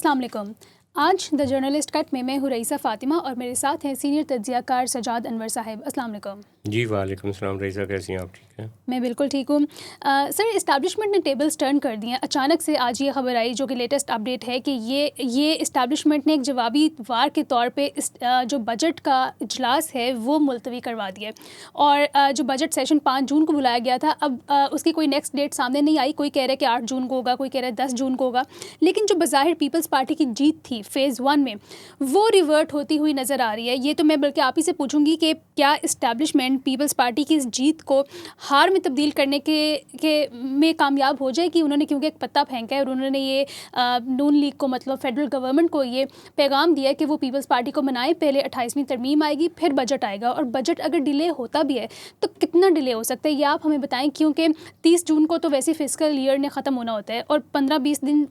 السلام علیکم. آج دا جرنلسٹ کٹ میں ہوں رئیسہ فاطمہ اور میرے ساتھ ہیں سینئر تجزیہ کار سجاد انور صاحب. السلام علیکم. جی وعلیکم السلام. رئیسہ کیسی ہیں آپ؟ ٹھیک ہیں؟ میں بالکل ٹھیک ہوں. سر اسٹیبلشمنٹ نے ٹیبلز ٹرن کر دی ہیں. اچانک سے آج یہ خبر آئی جو کہ لیٹسٹ اپڈیٹ ہے کہ یہ اسٹیبلشمنٹ نے ایک جوابی وار کے طور پہ جو بجٹ کا اجلاس ہے وہ ملتوی کروا دیا ہے. اور جو بجٹ سیشن 5 جون کو بلایا گیا تھا اب اس کی کوئی نیکسٹ ڈیٹ سامنے نہیں آئی. کوئی کہہ رہا ہے کہ 8 جون کو ہوگا, کوئی کہہ رہا ہے 10 جون کو ہوگا. لیکن جو بظاہر پیپلز پارٹی کی جیت تھی فیز 1 میں وہ ریورٹ ہوتی ہوئی نظر آ رہی ہے. یہ تو میں بلکہ آپ ہی سے پوچھوں گی کہ کیا اسٹیبلشمنٹ پیپلز پارٹی کی اس جیت کو ہار میں تبدیل کرنے کے میں کامیاب ہو جائے گی؟ انہوں نے کیونکہ ایک پتہ پھینکا ہے اور انہوں نے یہ نون لیگ کو مطلب فیڈرل گورنمنٹ کو یہ پیغام دیا ہے کہ وہ پیپلز پارٹی کو منائے. پہلے 28ویں ترمیم آئے گی, پھر بجٹ آئے گا, اور بجٹ اگر ڈیلے ہوتا بھی ہے تو کتنا ڈیلے ہو سکتا ہے یہ آپ ہمیں بتائیں, کیونکہ 30 جون کو تو ویسے فسکل ایئر نے ختم ہونا ہوتا ہے اور 15-20 دن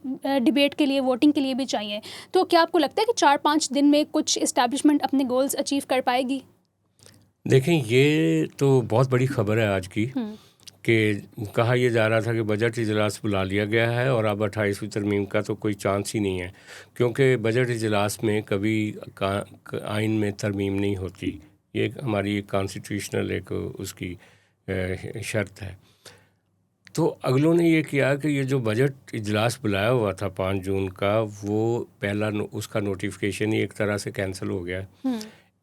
ڈیبیٹ کے لیے ووٹنگ کے لیے بھی چاہیے. تو کیا آپ کو لگتا ہے کہ 4-5 دن میں کچھ اسٹیبلشمنٹ اپنے گولز اچیو کر پائے گی؟ دیکھیں یہ تو بہت بڑی خبر ہے آج کی کہ کہا یہ جا رہا تھا کہ بجٹ اجلاس بلا لیا گیا ہے اور اب 28ویں ترمیم کا تو کوئی چانس ہی نہیں ہے, کیونکہ بجٹ اجلاس میں کبھی آئین میں ترمیم نہیں ہوتی. یہ ہماری ایک کانسٹیٹیوشنل ایک اس کی شرط ہے. تو اگلوں نے یہ کیا کہ یہ جو بجٹ اجلاس بلایا ہوا تھا 5 جون کا, وہ پہلا اس کا نوٹیفیکیشن ہی ایک طرح سے کینسل ہو گیا.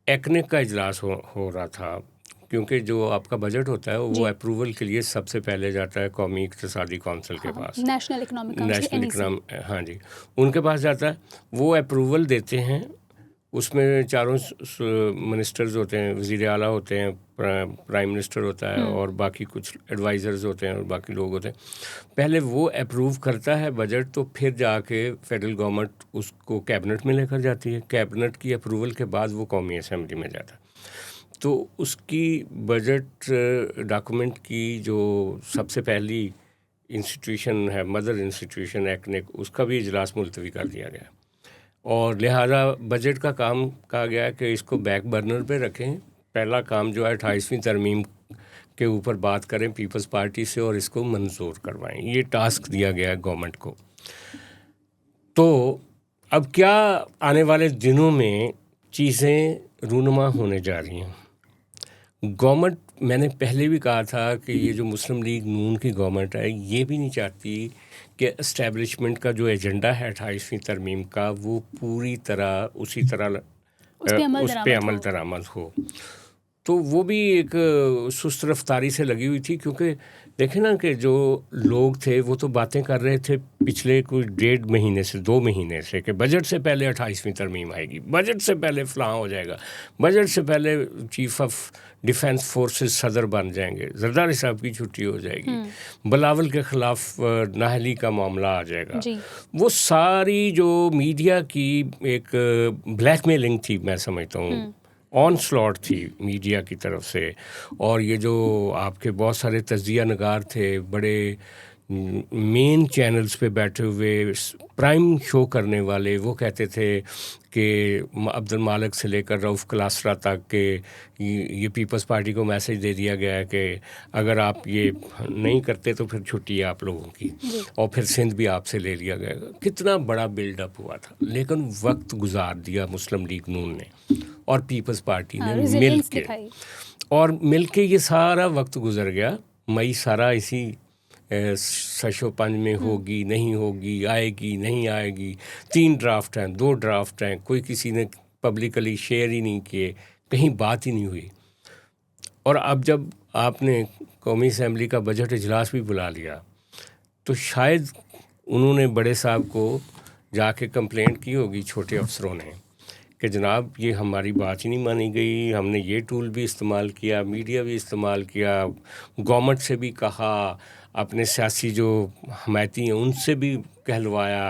ایکنک کا اجلاس ہو رہا تھا, کیونکہ جو آپ کا بجٹ ہوتا ہے وہ اپروول کے لیے سب سے پہلے جاتا ہے قومی اقتصادی کونسل کے پاس, نیشنل اکنامک ہاں جی, ان کے پاس جاتا ہے. وہ اپروول دیتے ہیں, اس میں چاروں منسٹرز ہوتے ہیں, وزیر اعلیٰ ہوتے ہیں, پرائم منسٹر ہوتا ہے اور باقی کچھ ایڈوائزرز ہوتے ہیں اور باقی لوگ ہوتے ہیں. پہلے وہ اپروو کرتا ہے بجٹ, تو پھر جا کے فیڈرل گورنمنٹ اس کو کیبنٹ میں لے کر جاتی ہے. کیبنٹ کی اپروول کے بعد وہ قومی اسمبلی میں جاتا ہے. تو اس کی بجٹ ڈاکومنٹ کی جو سب سے پہلی انسٹیٹیوشن ہے, مدر انسٹیٹیوشن ایکنک, اس کا بھی اجلاس ملتوی کر دیا گیا. اور لہٰذا بجٹ کا کام کہا گیا کہ اس کو بیک برنر پہ رکھیں. پہلا کام جو ہے 28ویں ترمیم کے اوپر بات کریں پیپلز پارٹی سے اور اس کو منظور کروائیں. یہ ٹاسک دیا گیا ہے گورنمنٹ کو. تو اب کیا آنے والے دنوں میں چیزیں رونما ہونے جا رہی ہیں. گورنمنٹ, میں نے پہلے بھی کہا تھا کہ یہ جو مسلم لیگ نون کی گورنمنٹ ہے یہ بھی نہیں چاہتی کہ اسٹیبلشمنٹ کا جو ایجنڈا ہے 28ویں ترمیم کا وہ پوری طرح اسی طرح اس پہ عمل درآمد ہو. تو وہ بھی ایک سست رفتاری سے لگی ہوئی تھی, کیونکہ دیکھیں نا کہ جو لوگ تھے وہ تو باتیں کر رہے تھے پچھلے کوئی 1.5 مہینے سے 2 مہینے سے کہ بجٹ سے پہلے 28ویں ترمیم آئے گی, بجٹ سے پہلے فلاں ہو جائے گا, بجٹ سے پہلے چیف آف ڈیفینس فورسز صدر بن جائیں گے, زرداری صاحب کی چھٹی ہو جائے گی, بلاول کے خلاف نااہلی کا معاملہ آ جائے گا. وہ ساری جو میڈیا کی ایک بلیک میلنگ تھی, میں سمجھتا ہوں آن سلاٹ تھی میڈیا کی طرف سے. اور یہ جو آپ کے بہت سارے تجزیہ نگار تھے, بڑے مین چینلز پہ بیٹھے ہوئے پرائم شو کرنے والے, وہ کہتے تھے کہ عبد المالک سے لے کر رؤف کلاسرا تک کہ یہ پیپلز پارٹی کو میسج دے دیا گیا ہے کہ اگر آپ یہ نہیں کرتے تو پھر چھٹی ہے آپ لوگوں کی, اور پھر سندھ بھی آپ سے لے لیا گیا. کتنا بڑا بلڈ اپ ہوا تھا, لیکن وقت گزار دیا مسلم لیگ نون نے اور پیپلز پارٹی نے مل کے یہ سارا وقت گزر گیا. مئی سارا اسی 605 میں ہوگی نہیں ہوگی, آئے گی نہیں آئے گی. 3 ڈرافٹ ہیں, 2 ڈرافٹ ہیں, کوئی کسی نے پبلکلی شیئر ہی نہیں کیے, کہیں بات ہی نہیں ہوئی. اور اب جب آپ نے قومی اسمبلی کا بجٹ اجلاس بھی بلا لیا تو شاید انہوں نے بڑے صاحب کو جا کے کمپلینٹ کی ہوگی چھوٹے افسروں نے کہ جناب یہ ہماری بات ہی نہیں مانی گئی, ہم نے یہ ٹول بھی استعمال کیا, میڈیا بھی استعمال کیا, گورنمنٹ سے بھی کہا, اپنے سیاسی جو حمایتی ہیں ان سے بھی کہلوایا,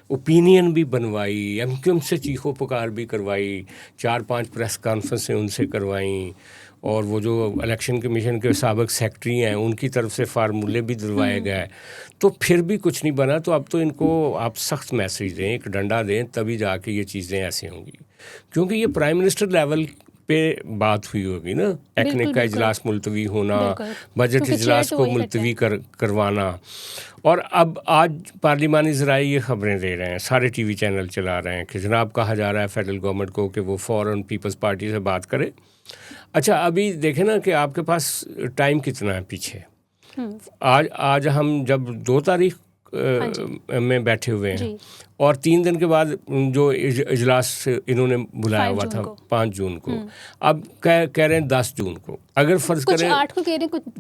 اوپینین بھی بنوائی, ایم کیو ایم سے چیخو پکار بھی کروائی, 4-5 پریس کانفرنسیں ان سے کروائیں, اور وہ جو الیکشن کمیشن کے سابق سیکٹری ہیں ان کی طرف سے فارمولے بھی دلوائے گئے. تو پھر بھی کچھ نہیں بنا. تو اب تو ان کو آپ سخت میسیج دیں, ایک ڈنڈا دیں, تبھی جا کے یہ چیزیں ایسے ہوں گی. کیونکہ یہ پرائم منسٹر لیول پہ بات ہوئی ہوگی نا, ایکنک کا اجلاس ملتوی ہونا, بجٹ اجلاس کو ملتوی کروانا. اور اب آج پارلیمانی ذرائع یہ خبریں دے رہے ہیں, سارے ٹی وی چینل چلا رہے ہیں کہ جناب کہا جا رہا ہے فیڈرل گورنمنٹ کو کہ وہ فوراً پیپلز پارٹی سے بات کرے. اچھا ابھی دیکھیں نا کہ آپ کے پاس ٹائم کتنا ہے پیچھے. آج ہم جب 2 تاریخ میں بیٹھے ہوئے ہیں اور 3 دن کے بعد جو اجلاس انہوں نے بلایا ہوا تھا 5 جون کو, اب کہہ رہے ہیں 10 جون کو. اگر فرض کریں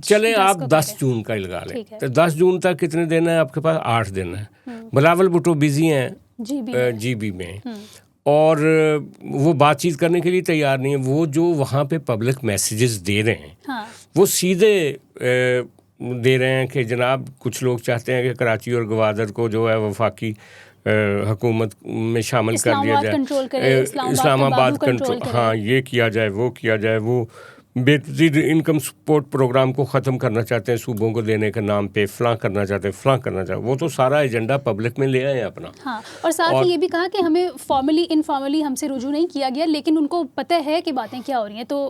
چلیں آپ 10 جون کا لگا لیں, تو 10 جون تک کتنے دن ہیں آپ کے پاس؟ 8 دن ہے. بلاول بھٹو بزی ہیں جی بی میں, اور وہ بات چیت کرنے کے لیے تیار نہیں ہے. وہ جو وہاں پہ پبلک میسیجز دے رہے ہیں وہ سیدھے دے رہے ہیں کہ جناب کچھ لوگ چاہتے ہیں کہ کراچی اور گوادر کو جو ہے وفاقی حکومت میں شامل کر دیا جائے, اسلام آباد کنٹرول, ہاں یہ کیا جائے, وہ کیا جائے. وہ بے تزید انکم سپورٹ پروگرام کو ختم کرنا چاہتے ہیں صوبوں کو دینے کے نام پہ, فلاں کرنا چاہتے ہیں, فلاں کرنا چاہتے ہیں. وہ تو سارا ایجنڈا پبلک میں لے آئے اپنا. ہاں, اور ساتھ ہی یہ بھی کہا کہ ہمیں فارملی انفارملی ہم سے رجوع نہیں کیا گیا, لیکن ان کو پتہ ہے کہ باتیں کیا ہو رہی ہیں. تو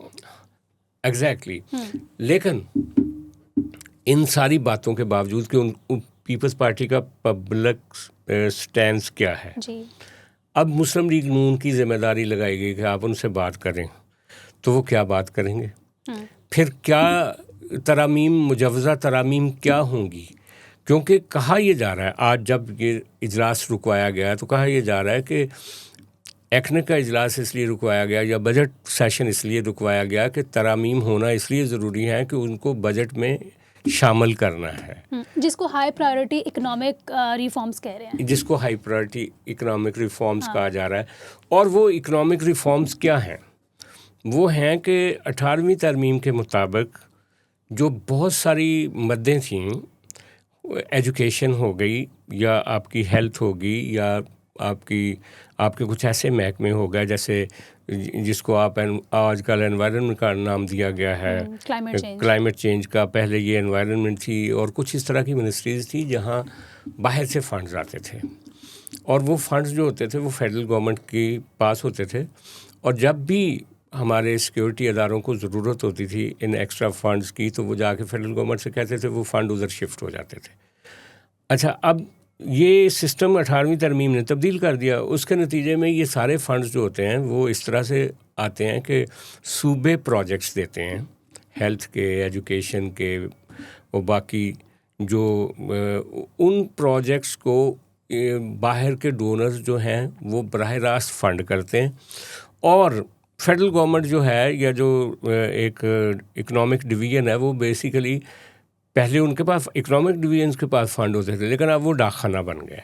ایگزیکٹلی لیکن ان ساری باتوں کے باوجود کہ پیپلز پارٹی کا پبلک سٹینس کیا ہے, اب مسلم لیگ نون کی ذمہ داری لگائی گئی کہ آپ ان سے بات کریں, تو وہ کیا بات کریں گے؟ پھر کیا ترامیم, مجوزہ ترامیم کیا ہوں گی؟ کیونکہ کہا یہ جا رہا ہے, آج جب یہ اجلاس رکوایا گیا تو کہا یہ جا رہا ہے کہ ایکنک کا اجلاس اس لیے رکوایا گیا یا بجٹ سیشن اس لیے رکوایا گیا کہ ترامیم ہونا اس لیے ضروری ہے کہ ان کو بجٹ میں شامل کرنا ہے, جس کو ہائی پرائیورٹی اکنامک ریفارمز کہہ رہے ہیں, جس کو ہائی پرائیورٹی اکنامک ریفارمز کہا جا رہا ہے. اور وہ اکنامک ریفارمز کیا ہیں؟ وہ ہیں کہ 18ویں ترمیم کے مطابق جو بہت ساری مدیں تھیں, ایجوکیشن ہو گئی یا آپ کی ہیلتھ ہوگی یا آپ کے کچھ ایسے محکمے ہو گئے جیسے جس کو آپ آج کل انوائرنمنٹ کا نام دیا گیا ہے, کلائمیٹ چینج کا. پہلے یہ انوائرنمنٹ تھی, اور کچھ اس طرح کی منسٹریز تھی جہاں باہر سے فنڈز آتے تھے, اور وہ فنڈز جو ہوتے تھے وہ فیڈرل گورنمنٹ کے پاس ہوتے تھے. اور جب بھی ہمارے سیکیورٹی اداروں کو ضرورت ہوتی تھی ان ایکسٹرا فنڈز کی, تو وہ جا کے فیڈرل گورنمنٹ سے کہتے تھے, وہ فنڈ ادھر شفٹ ہو جاتے تھے. اچھا اب یہ سسٹم 18ویں ترمیم نے تبدیل کر دیا. اس کے نتیجے میں یہ سارے فنڈز جو ہوتے ہیں وہ اس طرح سے آتے ہیں کہ صوبے پروجیکٹس دیتے ہیں, ہیلتھ کے, ایجوکیشن کے, اور باقی جو ان پروجیکٹس کو باہر کے ڈونرز جو ہیں وہ براہ راست فنڈ کرتے ہیں. اور فیڈرل گورنمنٹ جو ہے یا جو ایک اکنامک ڈویژن ہے, وہ بیسیکلی پہلے ان کے پاس اکنامک ڈویژنس کے پاس فنڈ ہوتے تھے, لیکن اب وہ ڈاک خانہ بن گئے.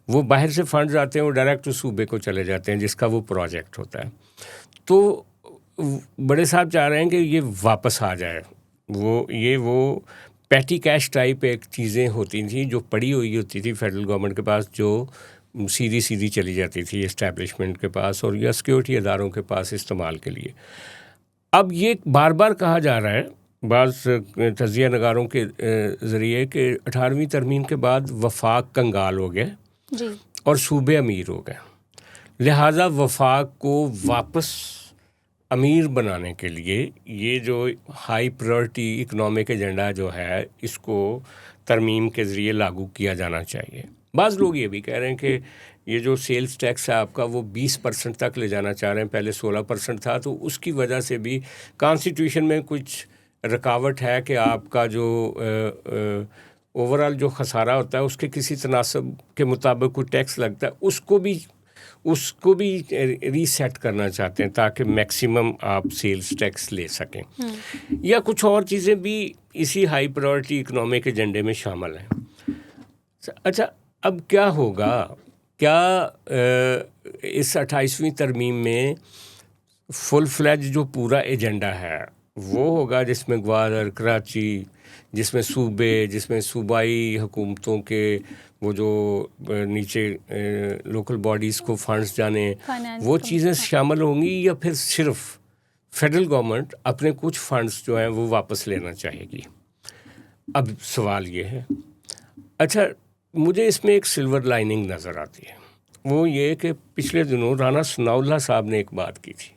وہ باہر سے فنڈز آتے ہیں, وہ ڈائریکٹ صوبے کو چلے جاتے ہیں جس کا وہ پروجیکٹ ہوتا ہے. تو بڑے صاحب چاہ رہے ہیں کہ یہ واپس آ جائے. وہ پیٹی کیش ٹائپ ایک چیزیں ہوتی تھیں جو پڑی ہوئی ہوتی تھی فیڈرل گورنمنٹ کے پاس, جو سیدھی چلی جاتی تھی اسٹیبلشمنٹ کے پاس اور یا سیکیورٹی اداروں کے پاس استعمال کے لیے. اب یہ بار بار کہا جا رہا ہے بعض تجزیہ نگاروں کے ذریعے کہ 18ویں ترمیم کے بعد وفاق کنگال ہو گئے اور صوبے امیر ہو گئے. لہٰذا وفاق کو واپس امیر بنانے کے لیے یہ جو ہائی پرائورٹی اکنامک ایجنڈا جو ہے اس کو ترمیم کے ذریعے لاگو کیا جانا چاہیے. بعض لوگ یہ بھی کہہ رہے ہیں کہ یہ جو سیلز ٹیکس ہے آپ کا وہ 20% تک لے جانا چاہ رہے ہیں, پہلے 16% تھا, تو اس کی وجہ سے بھی کانسٹیٹیوشن میں کچھ رکاوٹ ہے کہ آپ کا جو اوور آل جو خسارہ ہوتا ہے اس کے کسی تناسب کے مطابق کوئی ٹیکس لگتا ہے, اس کو بھی ری سیٹ کرنا چاہتے ہیں تاکہ میکسیمم آپ سیلز ٹیکس لے سکیں. یا کچھ اور چیزیں بھی اسی ہائی پرائورٹی اکنامک ایجنڈے میں شامل ہیں. اچھا اب کیا ہوگا, کیا اس 28ویں ترمیم میں فل فلیج جو پورا ایجنڈا ہے وہ ہوگا جس میں گوادر, کراچی, جس میں صوبے, جس میں صوبائی حکومتوں کے وہ جو نیچے لوکل باڈیز کو فنڈز جانے, وہ چیزیں شامل ہوں گی, یا پھر صرف فیڈرل گورنمنٹ اپنے کچھ فنڈز جو ہیں وہ واپس لینا چاہے گی؟ اب سوال یہ ہے. اچھا مجھے اس میں ایک سلور لائننگ نظر آتی ہے, وہ یہ کہ پچھلے دنوں رانا ثناء اللہ صاحب نے ایک بات کی تھی.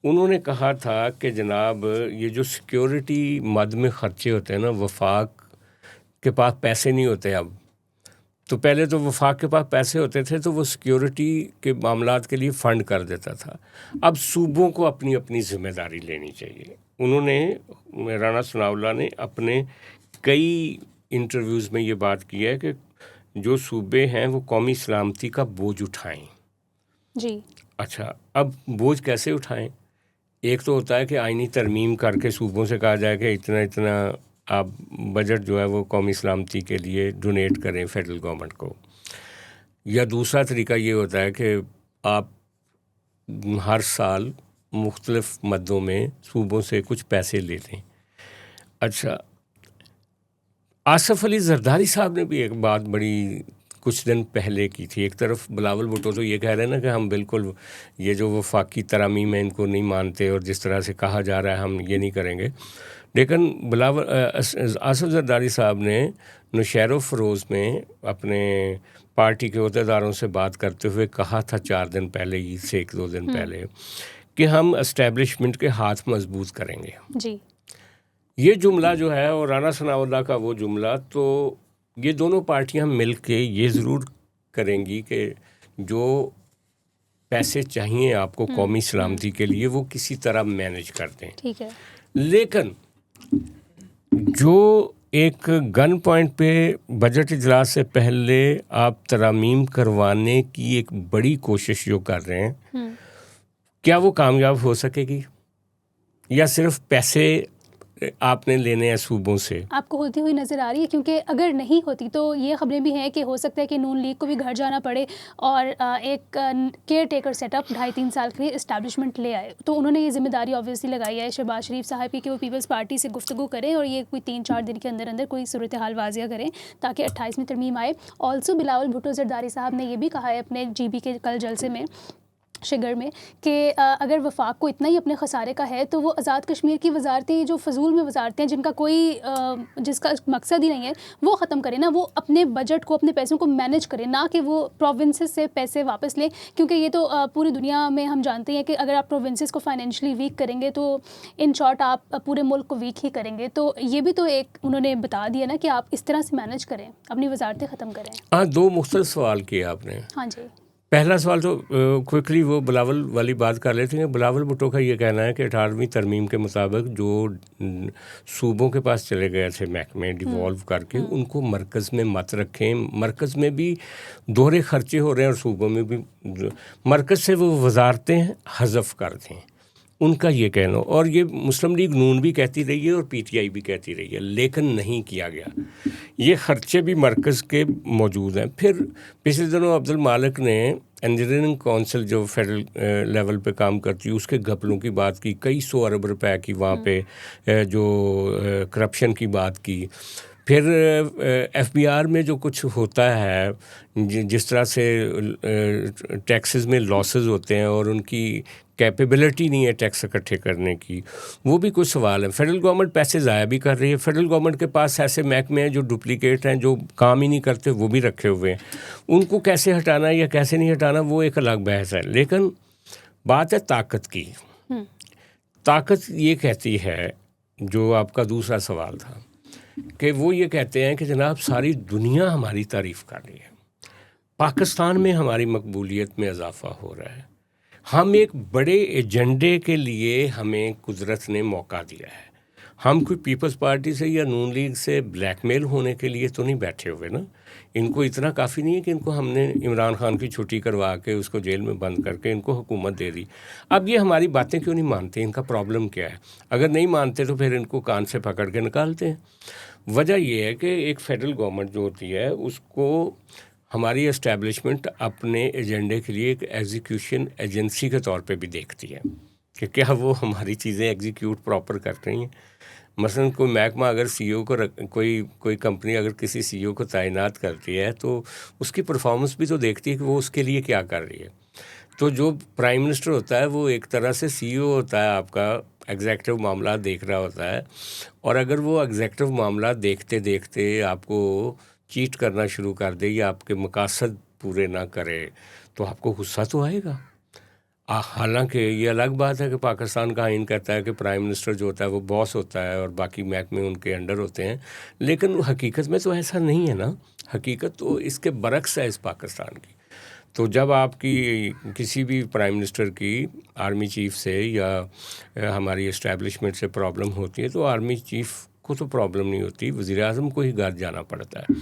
انہوں نے کہا تھا کہ جناب یہ جو سیکیورٹی مد میں خرچے ہوتے ہیں نا، وفاق کے پاس پیسے نہیں ہوتے اب. تو پہلے تو وفاق کے پاس پیسے ہوتے تھے تو وہ سیکیورٹی کے معاملات کے لیے فنڈ کر دیتا تھا. اب صوبوں کو اپنی اپنی ذمہ داری لینی چاہیے. انہوں نے، رانا ثناء اللہ نے اپنے کئی انٹرویوز میں یہ بات کی ہے کہ جو صوبے ہیں وہ قومی سلامتی کا بوجھ اٹھائیں. جی اچھا، اب بوجھ کیسے اٹھائیں؟ ایک تو ہوتا ہے کہ آئینی ترمیم کر کے صوبوں سے کہا جائے کہ اتنا اتنا آپ بجٹ جو ہے وہ قومی سلامتی کے لیے ڈونیٹ کریں فیڈرل گورنمنٹ کو. یا دوسرا طریقہ یہ ہوتا ہے کہ آپ ہر سال مختلف مدوں میں صوبوں سے کچھ پیسے لے لیں. اچھا، آصف علی زرداری صاحب نے بھی ایک بات بڑی کچھ دن پہلے کی تھی. ایک طرف بلاول بھٹو تو یہ کہہ رہے ہیں نا کہ ہم بالکل یہ جو وفاقی ترامیم ہیں ان کو نہیں مانتے اور جس طرح سے کہا جا رہا ہے ہم یہ نہیں کریں گے. لیکن آصف زرداری صاحب نے نوشہر و فروز میں اپنے پارٹی کے عہدیداروں سے بات کرتے ہوئے کہا تھا 4 دن پہلے، عید سے 1-2 دن پہلے، کہ ہم اسٹیبلشمنٹ کے ہاتھ مضبوط کریں گے. جی، یہ جملہ جو ہے اور رانا ثناء اللہ کا وہ جملہ، تو یہ دونوں پارٹیاں مل کے یہ ضرور کریں گی کہ جو پیسے چاہیے آپ کو قومی سلامتی کے لیے وہ کسی طرح مینج کر دیں. ٹھیک ہے. لیکن جو ایک گن پوائنٹ پہ بجٹ اجلاس سے پہلے آپ ترامیم کروانے کی ایک بڑی کوشش جو کر رہے ہیں، کیا وہ کامیاب ہو سکے گی یا صرف پیسے آپ نے لینے ہیں صوبوں سے؟ آپ کو ہوتی ہوئی نظر آ رہی ہے، کیونکہ اگر نہیں ہوتی تو یہ خبریں بھی ہیں کہ ہو سکتا ہے کہ نون لیگ کو بھی گھر جانا پڑے اور ایک کیئر ٹیکر سیٹ اپ 2.5-3 سال کے لیے اسٹیبلشمنٹ لے آئے. تو انہوں نے یہ ذمہ داری آبویسلی لگائی ہے شہباز شریف صاحب کی کہ وہ پیپلز پارٹی سے گفتگو کریں اور یہ کوئی 3-4 دن کے اندر اندر کوئی صورتحال واضح کریں تاکہ 28ویں ترمیم آئے. آلسو بلاول بھٹو زرداری صاحب نے یہ بھی کہا ہے اپنے جی بی کے کل جلسے میں شگر میں کہ اگر وفاق کو اتنا ہی اپنے خسارے کا ہے تو وہ آزاد کشمیر کی وزارتیں جو فضول میں وزارتیں جن کا کوئی جس کا مقصد ہی نہیں ہے وہ ختم کریں نا. وہ اپنے بجٹ کو، اپنے پیسوں کو مینیج کریں، نہ کہ وہ پروونسز سے پیسے واپس لیں. کیونکہ یہ تو پوری دنیا میں ہم جانتے ہیں کہ اگر آپ پروونسز کو فائنینشلی ویک کریں گے تو ان شارٹ آپ پورے ملک کو ویک ہی کریں گے. تو یہ بھی تو ایک انہوں نے بتا دیا نا کہ آپ اس طرح سے مینیج کریں، اپنی وزارتیں ختم کریں. ہاں، 2 مختلف سوال کیے آپ نے. ہاں جی. پہلا سوال تو کوئکلی وہ بلاول والی بات کر لیتے ہیں. بلاول بھٹو کا یہ کہنا ہے کہ 18ویں ترمیم کے مطابق جو صوبوں کے پاس چلے گئے تھے محکمے ڈیوالو کر کے، ان کو مرکز میں مت رکھیں. مرکز میں بھی دوہرے خرچے ہو رہے ہیں اور صوبوں میں بھی، مرکز سے وہ وزارتیں حذف کر دیں. ان کا یہ کہنا، اور یہ مسلم لیگ نون بھی کہتی رہی ہے اور پی ٹی آئی بھی کہتی رہی ہے، لیکن نہیں کیا گیا. یہ خرچے بھی مرکز کے موجود ہیں. پھر پچھلے دنوں عبد المالک نے انجینئرنگ کونسل جو فیڈرل لیول پہ کام کرتی ہے اس کے گھپلوں کی بات کی، کئی 100 ارب روپے کی وہاں پہ جو کرپشن کی بات کی. پھر ایف بی آر میں جو کچھ ہوتا ہے، جس طرح سے ٹیکسز میں لاسز ہوتے ہیں اور ان کی کیپیبلٹی نہیں ہے ٹیکس اکٹھے کرنے کی، وہ بھی کچھ سوال ہیں. فیڈرل گورنمنٹ پیسے ضائع بھی کر رہی ہے. فیڈرل گورنمنٹ کے پاس ایسے محکمے ہیں جو ڈپلیکیٹ ہیں، جو کام ہی نہیں کرتے، وہ بھی رکھے ہوئے ہیں. ان کو کیسے ہٹانا یا کیسے نہیں ہٹانا وہ ایک الگ بحث ہے. لیکن بات ہے طاقت کی. طاقت یہ کہتی ہے، جو آپ کا دوسرا سوال تھا، کہ وہ یہ کہتے ہیں کہ جناب ساری دنیا ہماری تعریف کر رہی ہے، پاکستان میں ہماری مقبولیت میں اضافہ ہو رہا ہے، ہم ایک بڑے ایجنڈے کے لیے ہمیں قدرت نے موقع دیا ہے. ہم کوئی پیپلز پارٹی سے یا نون لیگ سے بلیک میل ہونے کے لیے تو نہیں بیٹھے ہوئے نا. ان کو اتنا کافی نہیں ہے کہ ان کو ہم نے عمران خان کی چھٹی کروا کے اس کو جیل میں بند کر کے ان کو حکومت دے دی. اب یہ ہماری باتیں کیوں نہیں مانتے؟ ان کا پرابلم کیا ہے؟ اگر نہیں مانتے تو پھر ان کو کان سے پکڑ کے نکالتے ہیں. وجہ یہ ہے کہ ایک فیڈرل گورنمنٹ جو ہوتی ہے اس کو ہماری اسٹیبلشمنٹ اپنے ایجنڈے کے لیے ایک ایگزیکیوشن ایجنسی کے طور پہ بھی دیکھتی ہے کہ کیا وہ ہماری چیزیں ایگزیکیوٹ پراپر کر رہی ہیں. مثلاً کوئی محکمہ اگر سی او کو کوئی کمپنی اگر کسی سی او کو تعینات کرتی ہے تو اس کی پرفارمنس بھی تو دیکھتی ہے کہ وہ اس کے لیے کیا کر رہی ہے. تو جو پرائم منسٹر ہوتا ہے وہ ایک طرح سے سی او ہوتا ہے، آپ کا ایگزیکٹو معاملات دیکھ رہا ہوتا ہے، اور اگر وہ ایگزیکٹو معاملات دیکھتے دیکھتے آپ کو چیٹ کرنا شروع کر دے یا آپ کے مقاصد پورے نہ کرے تو آپ کو غصہ تو آئے گا. حالانکہ یہ الگ بات ہے کہ پاکستان کا آئین کہتا ہے کہ پرائم منسٹر جو ہوتا ہے وہ باس ہوتا ہے اور باقی محکمے ان کے انڈر ہوتے ہیں، لیکن حقیقت میں تو ایسا نہیں ہے نا. حقیقت تو اس کے برعکس ہے اس پاکستان کی. تو جب آپ کی کسی بھی پرائم منسٹر کی آرمی چیف سے یا ہماری اسٹیبلشمنٹ سے پرابلم ہوتی ہے تو آرمی چیف کو تو پرابلم نہیں ہوتی، وزیر اعظم کو ہی گھر جانا پڑتا ہے.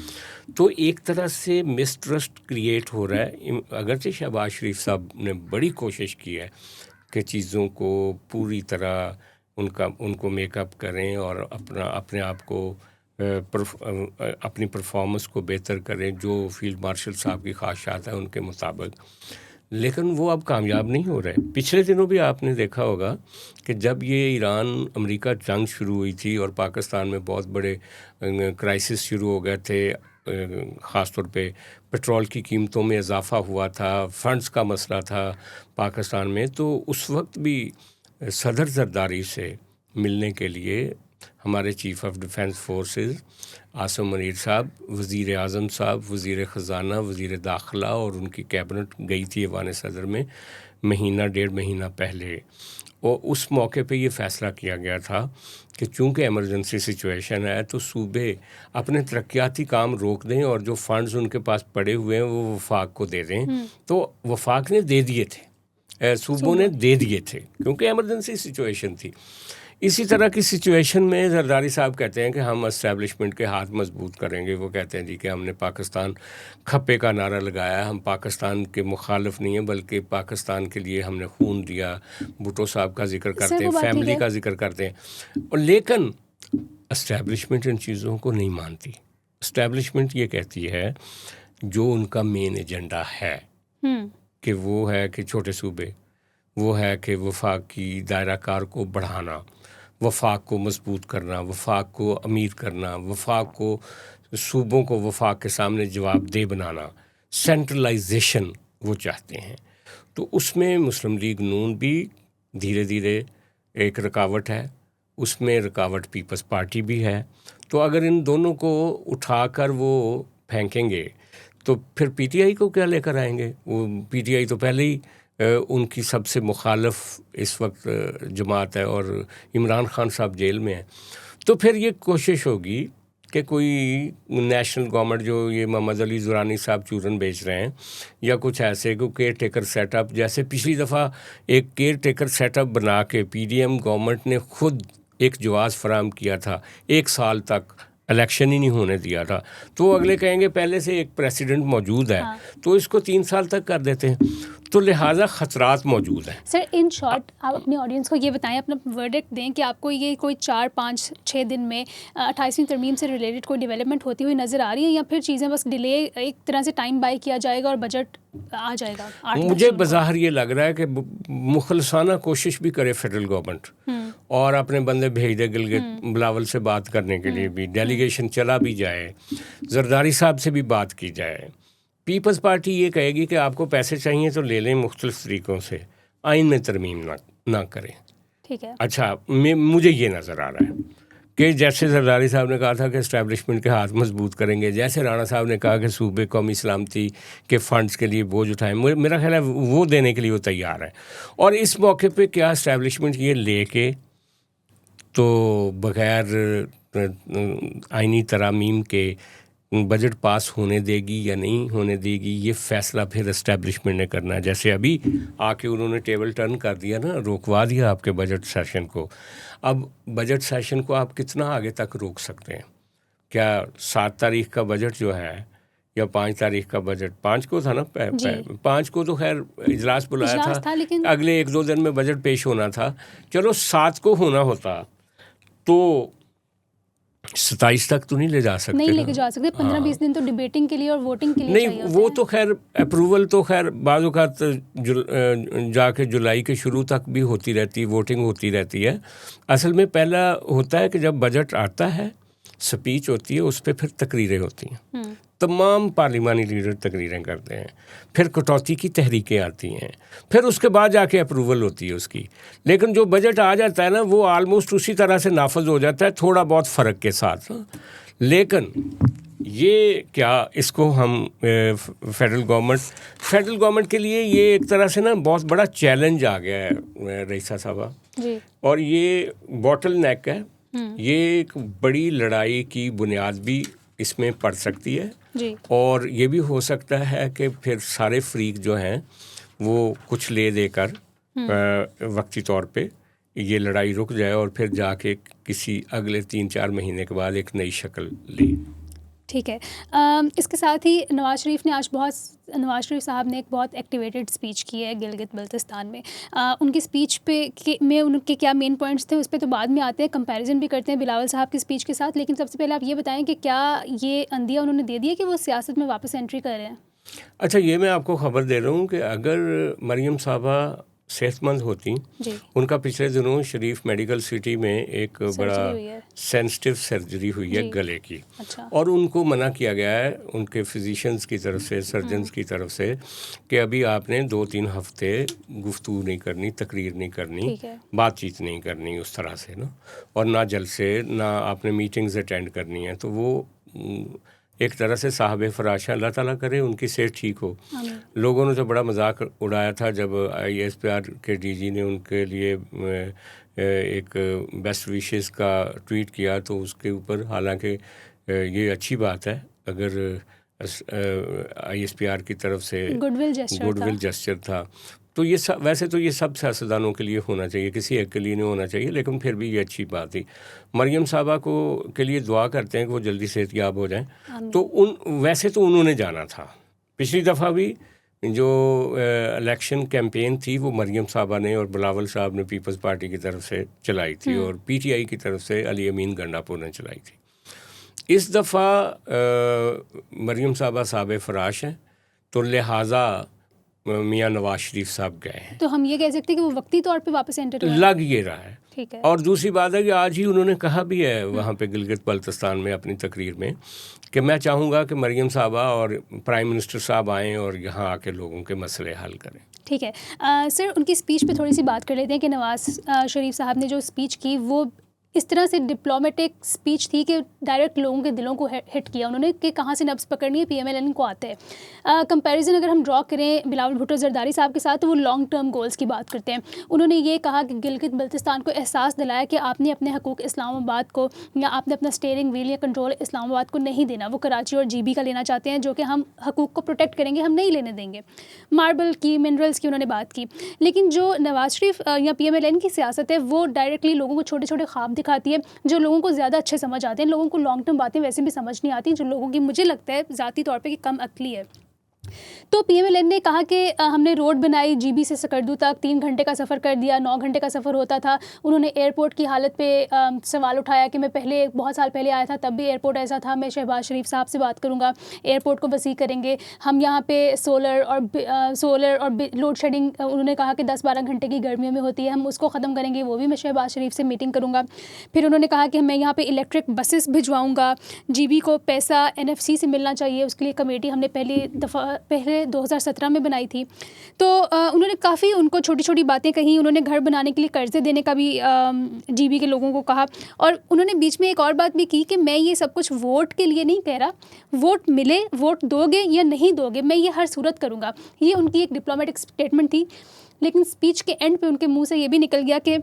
تو ایک طرح سے مسٹرسٹ کریٹ ہو رہا ہے. اگرچہ شہباز شریف صاحب نے بڑی کوشش کی ہے کہ چیزوں کو پوری طرح ان کو میک اپ کریں اور اپنے آپ کو اپنی پرفارمنس کو بہتر کریں جو فیلڈ مارشل صاحب کی خواہشات ہیں ان کے مطابق، لیکن وہ اب کامیاب نہیں ہو رہے. پچھلے دنوں بھی آپ نے دیکھا ہوگا کہ جب یہ ایران امریکہ جنگ شروع ہوئی تھی اور پاکستان میں بہت بڑے کرائسس شروع ہو گئے تھے، خاص طور پہ پٹرول کی قیمتوں میں اضافہ ہوا تھا، فنڈز کا مسئلہ تھا پاکستان میں، تو اس وقت بھی صدر زرداری سے ملنے کے لیے ہمارے chief of defence forces Asim Munir صاحب، وزیر اعظم صاحب، وزیر خزانہ، وزیر داخلہ اور ان کی کیبنٹ گئی تھی ایوان صدر میں ڈیڑھ مہینہ پہلے. اور اس موقع پہ یہ فیصلہ کیا گیا تھا کہ چونکہ ایمرجنسی سچویشن ہے تو صوبے اپنے ترقیاتی کام روک دیں اور جو فنڈز ان کے پاس پڑے ہوئے ہیں وہ وفاق کو دے دیں. تو وفاق نے دے دیے تھے، صوبوں نے دے دیے تھے کیونکہ ایمرجنسی سچویشن تھی. اسی طرح کی سچویشن میں زرداری صاحب کہتے ہیں کہ ہم اسٹیبلشمنٹ کے ہاتھ مضبوط کریں گے. وہ کہتے ہیں جی کہ ہم نے پاکستان کھپے کا نعرہ لگایا ہے، ہم پاکستان کے مخالف نہیں ہیں بلکہ پاکستان کے لیے ہم نے خون دیا. بھٹو صاحب کا ذکر کرتے ہیں، فیملی کا ذکر کرتے ہیں، لیکن اسٹیبلشمنٹ ان چیزوں کو نہیں مانتی. اسٹیبلشمنٹ یہ کہتی ہے جو ان کا مین ایجنڈا ہے کہ وہ ہے کہ چھوٹے صوبے، وہ ہے کہ وفاق کی دائرہ کار کو بڑھانا، وفاق کو مضبوط کرنا، وفاق کو امیر کرنا، وفاق کو صوبوں کو وفاق کے سامنے جواب دہ بنانا، سینٹرلائزیشن وہ چاہتے ہیں. تو اس میں مسلم لیگ نون بھی دھیرے دھیرے ایک رکاوٹ ہے، اس میں رکاوٹ پیپلز پارٹی بھی ہے. تو اگر ان دونوں کو اٹھا کر وہ پھینکیں گے تو پھر پی ٹی آئی کو کیا لے کر آئیں گے؟ وہ پی ٹی آئی تو پہلے ہی ان کی سب سے مخالف اس وقت جماعت ہے اور عمران خان صاحب جیل میں ہیں. تو پھر یہ کوشش ہوگی کہ کوئی نیشنل گورنمنٹ، جو یہ محمد علی زورانی صاحب چورن بیچ رہے ہیں، یا کچھ ایسے کو کیئر ٹیکر سیٹ اپ، جیسے پچھلی دفعہ ایک کیئر ٹیکر سیٹ اپ بنا کے پی ڈی ایم گورنمنٹ نے خود ایک جواز فراہم کیا تھا، 1 سال تک الیکشن ہی نہیں ہونے دیا تھا. تو اگلے کہیں گے پہلے سے ایک پریسیڈنٹ موجود ہے تو اس کو 3 سال تک کر دیتے ہیں. تو لہٰذا خطرات موجود ہیں. سر ان شارٹ آپ اپنی آڈینس کو یہ بتائیں، اپنا ورڈکٹ دیں کہ آپ کو یہ کوئی 4 5 6 دن میں 28ویں ترمیم سے ریلیٹڈ کوئی ڈیولپمنٹ ہوتی ہوئی نظر آ رہی ہے، یا پھر چیزیں بس ڈیلے ایک طرح سے ٹائم بائی کیا جائے گا اور بجٹ آ جائے گا؟ مجھے بظاہر یہ لگ رہا ہے کہ مخلصانہ کوشش بھی کرے فیڈرل گورنمنٹ اور اپنے بندے بھیج دے گلگت بلاول سے بات کرنے کے لیے بھی، ڈیلیگیشن چلا بھی جائے، زرداری صاحب سے بھی بات کی جائے. پیپلز پارٹی یہ کہے گی کہ آپ کو پیسے چاہیے تو لے لیں مختلف طریقوں سے، آئین میں ترمیم نہ کریں. ٹھیک ہے. اچھا، مجھے یہ نظر آ رہا ہے کہ جیسے زرداری صاحب نے کہا تھا کہ اسٹیبلشمنٹ کے ہاتھ مضبوط کریں گے، جیسے رانا صاحب نے کہا کہ صوبے قومی سلامتی کے فنڈز کے لیے بوجھ اٹھائیں، میرا خیال ہے وہ دینے کے لیے وہ تیار ہے. اور اس موقع پہ کیا اسٹیبلشمنٹ یہ لے کے تو بغیر آئینی ترامیم کے بجٹ پاس ہونے دے گی یا نہیں ہونے دے گی، یہ فیصلہ پھر اسٹیبلشمنٹ نے کرنا ہے. جیسے ابھی آ کے انہوں نے ٹیبل ٹرن کر دیا نا، روکوا دیا آپ کے بجٹ سیشن کو. اب بجٹ سیشن کو آپ کتنا آگے تک روک سکتے ہیں؟ کیا 7 تاریخ کا بجٹ جو ہے یا 5 تاریخ کا بجٹ، 5 کو تھا نا، 5 کو تو خیر اجلاس بلایا تھا، اگلے 1-2 دن میں بجٹ پیش ہونا تھا. چلو 7 کو ہونا ہوتا تو 27 تک تو نہیں لے جا سکتے، نہیں لے کے جا سکتے. 15-20 دن تو ڈیبیٹنگ کے لیے اور ووٹنگ کے لیے نہیں. وہ تو خیر اپروول تو خیر بعض اوقات جا کے جولائی کے شروع تک بھی ہوتی رہتی، ووٹنگ ہوتی رہتی ہے. اصل میں پہلا ہوتا ہے کہ جب بجٹ آتا ہے، سپیچ ہوتی ہے، اس پہ پھر تقریریں ہوتی ہیں، تمام پارلیمانی لیڈر تقریریں کرتے ہیں، پھر کٹوتی کی تحریکیں آتی ہیں، پھر اس کے بعد جا کے اپروول ہوتی ہے اس کی. لیکن جو بجٹ آ جاتا ہے نا، وہ آلموسٹ اسی طرح سے نافذ ہو جاتا ہے، تھوڑا بہت فرق کے ساتھ. لیکن یہ کیا اس کو ہم فیڈرل گورنمنٹ کے لیے یہ ایک طرح سے نا بہت بڑا چیلنج آ گیا ہے رئیسہ صاحبہ جی. اور یہ باٹل نیک ہے. یہ ایک بڑی لڑائی کی بنیاد بھی اس میں پڑ سکتی ہے جی. اور یہ بھی ہو سکتا ہے کہ پھر سارے فریق جو ہیں وہ کچھ لے دے کر وقتی طور پہ یہ لڑائی رک جائے اور پھر جا کے کسی اگلے 3-4 مہینے کے بعد ایک نئی شکل لے. ٹھیک ہے. اس کے ساتھ ہی نواز شریف صاحب نے ایک بہت ایکٹیویٹڈ اسپیچ کی ہے گلگت بلتستان میں. ان کی اسپیچ میں ان کے کیا مین پوائنٹس تھے اس پہ تو بعد میں آتے ہیں, کمپیریزن بھی کرتے ہیں بلاول صاحب کی اسپیچ کے ساتھ. لیکن سب سے پہلے آپ یہ بتائیں کہ کیا یہ عندیہ انہوں نے دے دیا کہ وہ سیاست میں واپس انٹری کر رہے ہیں؟ اچھا, یہ میں آپ کو خبر دے رہا ہوں کہ اگر مریم صاحبہ صحت مند ہوتی جی. ان کا پچھلے دنوں شریف میڈیکل سٹی میں ایک بڑا سینسٹیو سرجری ہوئی ہے جی. گلے کی. اچھا. اور ان کو منع کیا گیا ہے ان کے فزیشنز کی طرف سے, سرجنز کی طرف سے, کہ ابھی آپ نے 2-3 ہفتے گفتگو نہیں کرنی, تقریر نہیں کرنی, بات چیت نہیں کرنی اس طرح سے نا, اور نہ جلسے, نہ آپ نے میٹنگز اٹینڈ کرنی ہیں. تو وہ ایک طرح سے صاحب فراش ہے, اللہ تعالیٰ کرے ان کی صحت ٹھیک ہو. لوگوں نے تو بڑا مذاق اڑایا تھا جب ISPR کے DG نے ان کے لیے ایک بیسٹ وشز کا ٹویٹ کیا, تو اس کے اوپر حالانکہ یہ اچھی بات ہے اگر ISPR کی طرف سے گڈ ول جسچر تھا, تو یہ سب ویسے تو یہ سب سیاستدانوں کے لیے ہونا چاہیے, کسی ایک کے لیے نہیں ہونا چاہیے, لیکن پھر بھی یہ اچھی بات تھی. مریم صاحبہ کو کے لیے دعا کرتے ہیں کہ وہ جلدی صحت یاب ہو جائیں. تو ویسے تو انہوں نے جانا تھا, پچھلی دفعہ بھی جو الیکشن کیمپین تھی وہ مریم صاحبہ نے اور بلاول صاحب نے پیپلز پارٹی کی طرف سے چلائی تھی, اور PTI کی طرف سے علی امین گنڈاپور نے چلائی تھی. اس دفعہ مریم صاحبہ صاحب فراش ہیں, تو لہٰذا میاں نواز شریف صاحب گئے ہیں. تو ہم یہ کہہ سکتے ہیں کہ وہ وقتی طور پہ واپس انٹر لگ یہ رہا ہے. ٹھیک ہے. اور دوسری بات ہے کہ آج ہی انہوں نے کہا بھی ہے وہاں پہ گلگت بلتستان میں اپنی تقریر میں کہ میں چاہوں گا کہ مریم صاحبہ اور پرائم منسٹر صاحب آئیں اور یہاں آ کے لوگوں کے مسئلے حل کریں. ٹھیک ہے. سر, ان کی اسپیچ پہ تھوڑی سی بات کر لیتے ہیں کہ نواز شریف صاحب نے جو اسپیچ کی وہ اس طرح سے ڈپلومیٹک اسپیچ تھی کہ ڈائریکٹ لوگوں کے دلوں کو ہٹ کیا انہوں نے کہ کہاں سے نبض پکڑنی ہے PMLN کو آتا ہے. کمپیریزن اگر ہم ڈرا کریں بلاول بھٹو زرداری صاحب کے ساتھ تو وہ لانگ ٹرم گولز کی بات کرتے ہیں. انہوں نے یہ کہا کہ گلگت بلتستان کو احساس دلایا کہ آپ نے اپنے حقوق اسلام آباد کو یا آپ نے اپنا اسٹیئرنگ ویل یا کنٹرول اسلام آباد کو نہیں دینا, وہ کراچی اور GB کا لینا چاہتے ہیں جو کہ ہم حقوق کو پروٹیکٹ کریں گے, ہم نہیں لینے دیں گے. ماربل کی, منرلس کی انہوں نے بات کی. لیکن جو نواز شریف یا PMLN کی سیاست ہے وہ ڈائریکٹلی لوگوں کو چھوٹے چھوٹے خواب دکھاتی ہے جو لوگوں کو زیادہ اچھے سمجھ آتے ہیں. لوگوں کو لانگ ٹرم باتیں ویسے بھی سمجھ نہیں آتی, جو لوگوں کی مجھے لگتا ہے ذاتی طور پہ کہ کم عقلی ہے. تو PMLN نے کہا کہ ہم نے روڈ بنائی GB سے سکردو تک, 3 گھنٹے کا سفر کر دیا, 9 گھنٹے کا سفر ہوتا تھا. انہوں نے ایئرپورٹ کی حالت پہ سوال اٹھایا کہ میں پہلے بہت سال پہلے آیا تھا تب بھی ایئرپورٹ ایسا تھا, میں شہباز شریف صاحب سے بات کروں گا, ایئرپورٹ کو وسیع کریں گے ہم یہاں پہ. سولر اور لوڈ شیڈنگ انہوں نے کہا کہ 10-12 گھنٹے کی گرمیوں میں ہوتی ہے, ہم اس کو ختم کریں گے, وہ بھی میں شہباز شریف سے میٹنگ کروں گا. پھر انہوں نے کہا کہ میں یہاں پہ الیکٹرک بسز بھجواؤں گا, GB کو پیسہ NFC سے ملنا چاہیے, اس کے لیے کمیٹی ہم نے پہلے 2017 میں بنائی تھی. تو انہوں نے کافی ان کو چھوٹی چھوٹی باتیں کہیں. انہوں نے گھر بنانے کے لیے قرضے دینے کا بھی GB کے لوگوں کو کہا, اور انہوں نے بیچ میں ایک اور بات بھی کی کہ میں یہ سب کچھ ووٹ کے لیے نہیں کہہ رہا, ووٹ ملے, ووٹ دو گے یا نہیں دو گے, میں یہ ہر صورت کروں گا. یہ ان کی ایک ڈپلومیٹک اسٹیٹمنٹ تھی. لیکن اسپیچ کے اینڈ پہ ان کے منہ سے یہ بھی نکل گیا کہ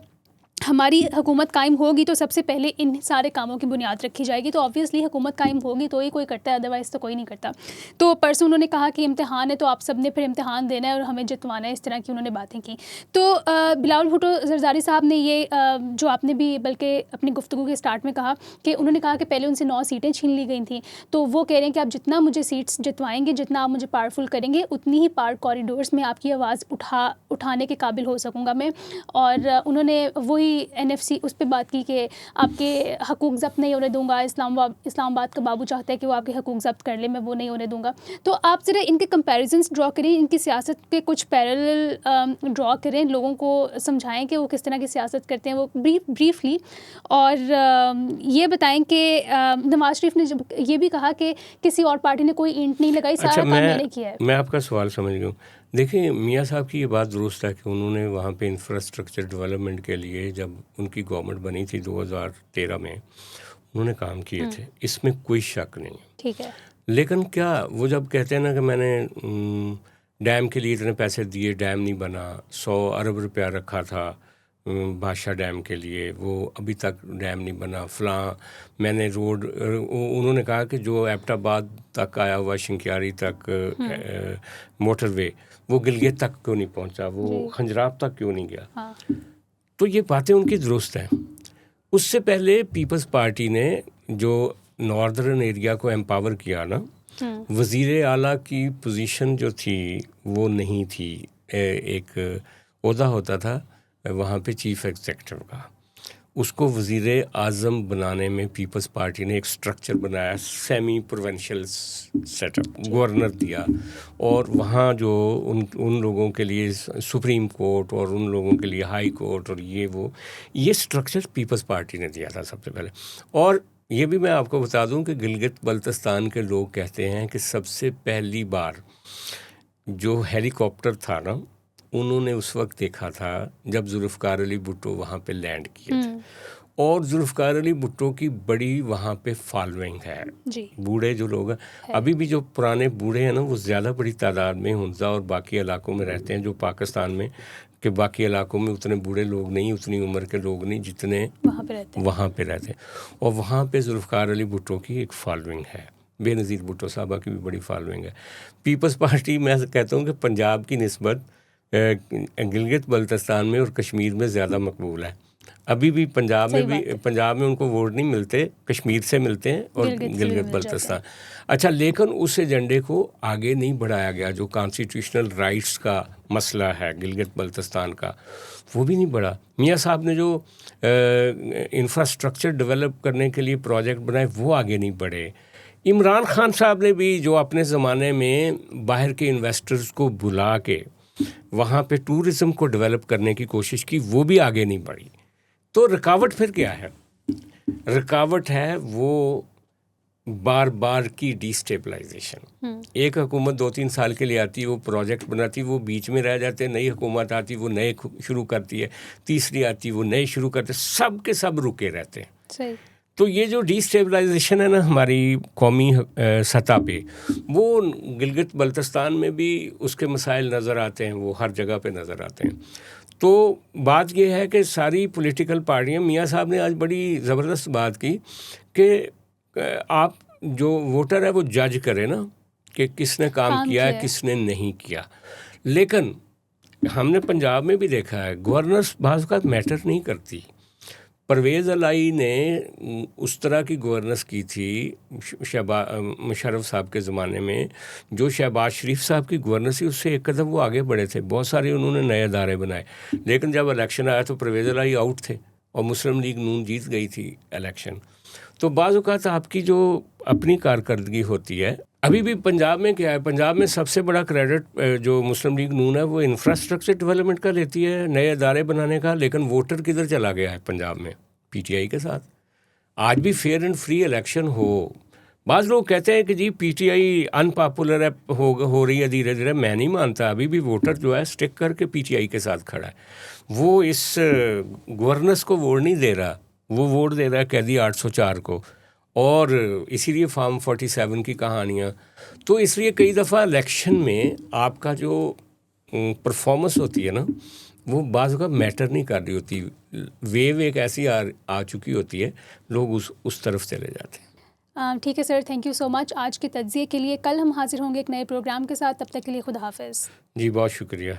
ہماری حکومت قائم ہوگی تو سب سے پہلے ان سارے کاموں کی بنیاد رکھی جائے گی. تو آبویسلی حکومت قائم ہوگی تو ہی کوئی کرتا ہے, ادروائز تو کوئی نہیں کرتا. تو پرسوں انہوں نے کہا کہ امتحان ہے تو آپ سب نے پھر امتحان دینا ہے اور ہمیں جتوانا ہے, اس طرح کی انہوں نے باتیں کی. تو بلاول بھٹو زرداری صاحب نے یہ جو آپ نے بھی بلکہ اپنی گفتگو کے اسٹارٹ میں کہا کہ انہوں نے کہا کہ پہلے ان سے 9 سیٹیں چھین لی گئی تھیں, تو وہ کہہ رہے ہیں کہ آپ جتنا مجھے سیٹس جتوائیں گے, جتنا آپ مجھے پاورفل کریں گے, اتنی ہی پار کوریڈورس میں آپ کی آواز اٹھانے کے قابل ہو سکوں گا میں. اور انہوں نے وہی NFC اس پہ بات کی کہ آپ کے حقوق ضبط نہیں ہونے دوں گا, اسلام آباد کا بابو چاہتا ہے کہ وہ آپ کے حقوق ضبط کر لے, میں وہ نہیں ہونے دوں گا. تو آپ ذرا ان کے کمپیریزنس ڈرا کریں, ان کی سیاست کے کچھ پیرالل ڈرا کریں, لوگوں کو سمجھائیں کہ وہ کس طرح کی سیاست کرتے ہیں وہ بریفلی. اور یہ بتائیں کہ نواز شریف نے جب یہ بھی کہا کہ کسی اور پارٹی نے کوئی اینٹ نہیں لگائی, سارا کام میں نے کیا ہے. میں آپ کا سوال سمجھ گیا. دیکھیں میاں صاحب کی یہ بات درست ہے کہ انہوں نے وہاں پہ انفراسٹرکچر ڈیولپمنٹ کے لیے جب ان کی گورنمنٹ بنی تھی 2013 میں, انہوں نے کام کیے تھے، اس میں کوئی شک نہیں ہے. ٹھیک ہے. لیکن کیا وہ جب کہتے ہیں نا کہ میں نے ڈیم کے لیے اتنے پیسے دیے، ڈیم نہیں بنا، 100 ارب روپیہ رکھا تھا بادشاہ ڈیم کے لیے، وہ ابھی تک ڈیم نہیں بنا، فلاں میں نے روڈ، انہوں نے کہا کہ جو ایبٹ آباد تک آیا ہوا شنکیاری تک موٹر وے، وہ گلگت تک کیوں نہیں پہنچا، وہ کھنجراب تک کیوں نہیں گیا. تو یہ باتیں ان کی درست ہیں. اس سے پہلے پیپلز پارٹی نے جو ناردرن ایریا کو امپاور کیا نا، وزیر اعلیٰ کی پوزیشن جو تھی وہ نہیں تھی، ایک عہدہ ہوتا تھا وہاں پہ چیف ایگزیکٹو کا، اس کو وزیر اعظم بنانے میں پیپلز پارٹی نے ایک سٹرکچر بنایا، semi provincial set up, governor دیا، اور وہاں جو ان لوگوں کے لیے سپریم کورٹ اور ان لوگوں کے لیے ہائی کورٹ اور یہ سٹرکچر پیپلز پارٹی نے دیا تھا سب سے پہلے. اور یہ بھی میں آپ کو بتا دوں کہ گلگت بلتستان کے لوگ کہتے ہیں کہ سب سے پہلی بار جو ہیلی کاپٹر تھا نا، انہوں نے اس وقت دیکھا تھا جب ذوالفقار علی بھٹو وہاں پہ لینڈ کیے تھے. اور ذوالفقار علی بھٹو کی بڑی وہاں پہ فالوئنگ ہے، بوڑھے جو لوگ ہیں ابھی بھی، جو پرانے بوڑھے ہیں نا، وہ زیادہ بڑی تعداد میں ہنزا اور باقی علاقوں میں رہتے ہیں، جو پاکستان میں کہ باقی علاقوں میں اتنے بوڑھے لوگ نہیں، اتنی عمر کے لوگ نہیں جتنے وہاں پہ رہتے ہیں. اور وہاں پہ ذوالفقار علی بھٹو کی ایک فالوئنگ ہے، بے نظیر بھٹو صاحبہ کی بھی بڑی فالوئنگ ہے. پیپلز پارٹی میں کہتا ہوں کہ پنجاب کی نسبت گلگت بلتستان میں اور کشمیر میں زیادہ مقبول ہے. ابھی بھی پنجاب میں ان کو ووٹ نہیں ملتے، کشمیر سے ملتے ہیں اور گلگت بلتستان. اچھا، لیکن اس ایجنڈے کو آگے نہیں بڑھایا گیا. جو کانسٹیٹیوشنل رائٹس کا مسئلہ ہے گلگت بلتستان کا، وہ بھی نہیں بڑھا. میاں صاحب نے جو انفراسٹرکچر ڈیولپ کرنے کے لیے پروجیکٹ بنائے، وہ آگے نہیں بڑھے. عمران خان صاحب نے بھی جو اپنے زمانے میں باہر کے انویسٹرز کو بلا کے وہاں پہ ٹورزم کو ڈیولپ کرنے کی کوشش کی، وہ بھی آگے نہیں بڑھی. تو رکاوٹ پھر کیا ہے؟ رکاوٹ ہے وہ بار بار کی ڈی اسٹیبلائزیشن. ایک حکومت 2-3 سال کے لیے آتی، وہ پروجیکٹ بناتی، وہ بیچ میں رہ جاتے. نئی حکومت آتی، وہ نئے شروع کرتی ہے. تیسری آتی، وہ نئے شروع کرتے. سب کے سب رکے رہتے ہیں. تو یہ جو ڈی اسٹیبلائزیشن ہے نا ہماری قومی سطح پہ، وہ گلگت بلتستان میں بھی اس کے مسائل نظر آتے ہیں، وہ ہر جگہ پہ نظر آتے ہیں. تو بات یہ ہے کہ ساری پولیٹیکل پارٹیاں، میاں صاحب نے آج بڑی زبردست بات کی کہ آپ جو ووٹر ہے وہ جج کرے نا کہ کس نے کام کیا ہے، کس نے نہیں کیا. لیکن ہم نے پنجاب میں بھی دیکھا ہے، گورننس بعض اوقات میٹر نہیں کرتی. پرویز الہی نے اس طرح کی گورننس کی تھی مشرف صاحب کے زمانے میں، جو شہباز شریف صاحب کی گورننس تھی اس سے ایک قدم وہ آگے بڑھے تھے. بہت سارے انہوں نے نئے ادارے بنائے، لیکن جب الیکشن آیا تو پرویز الہی آؤٹ تھے اور مسلم لیگ نون جیت گئی تھی الیکشن. تو بعض اوقات آپ کی جو اپنی کارکردگی ہوتی ہے. ابھی بھی پنجاب میں کیا ہے، پنجاب میں سب سے بڑا کریڈٹ جو مسلم لیگ نون ہے وہ انفراسٹرکچر ڈیولپمنٹ کا لیتی ہے، نئے ادارے بنانے کا. لیکن ووٹر کدھر چلا گیا ہے پنجاب میں؟ پی ٹی آئی کے ساتھ. آج بھی فیئر اینڈ فری الیکشن ہو. بعض لوگ کہتے ہیں کہ جی P T I in popular ہے، ہو رہی ہے دھیرے دھیرے. میں نہیں مانتا. ابھی بھی ووٹر جو ہے اسٹک کر کے پی ٹی آئی کے ساتھ کھڑا ہے. وہ اس گورننس کو ووٹ نہیں دے رہا، وہ ووٹ دے رہا ہے قیدی 804 کو. اور اسی لیے فارم 47 کی کہانیاں. تو اس لیے کئی دفعہ الیکشن میں آپ کا جو پرفارمنس ہوتی ہے نا، وہ بعض کا میٹر نہیں کر رہی ہوتی. ویو ایک ایسی آ چکی ہوتی ہے، لوگ اس طرف چلے جاتے ہیں. ٹھیک ہے سر، تھینک یو سو مچ آج کے تجزیے کے لیے. کل ہم حاضر ہوں گے ایک نئے پروگرام کے ساتھ، تب تک کے لیے خدا حافظ. جی بہت شکریہ.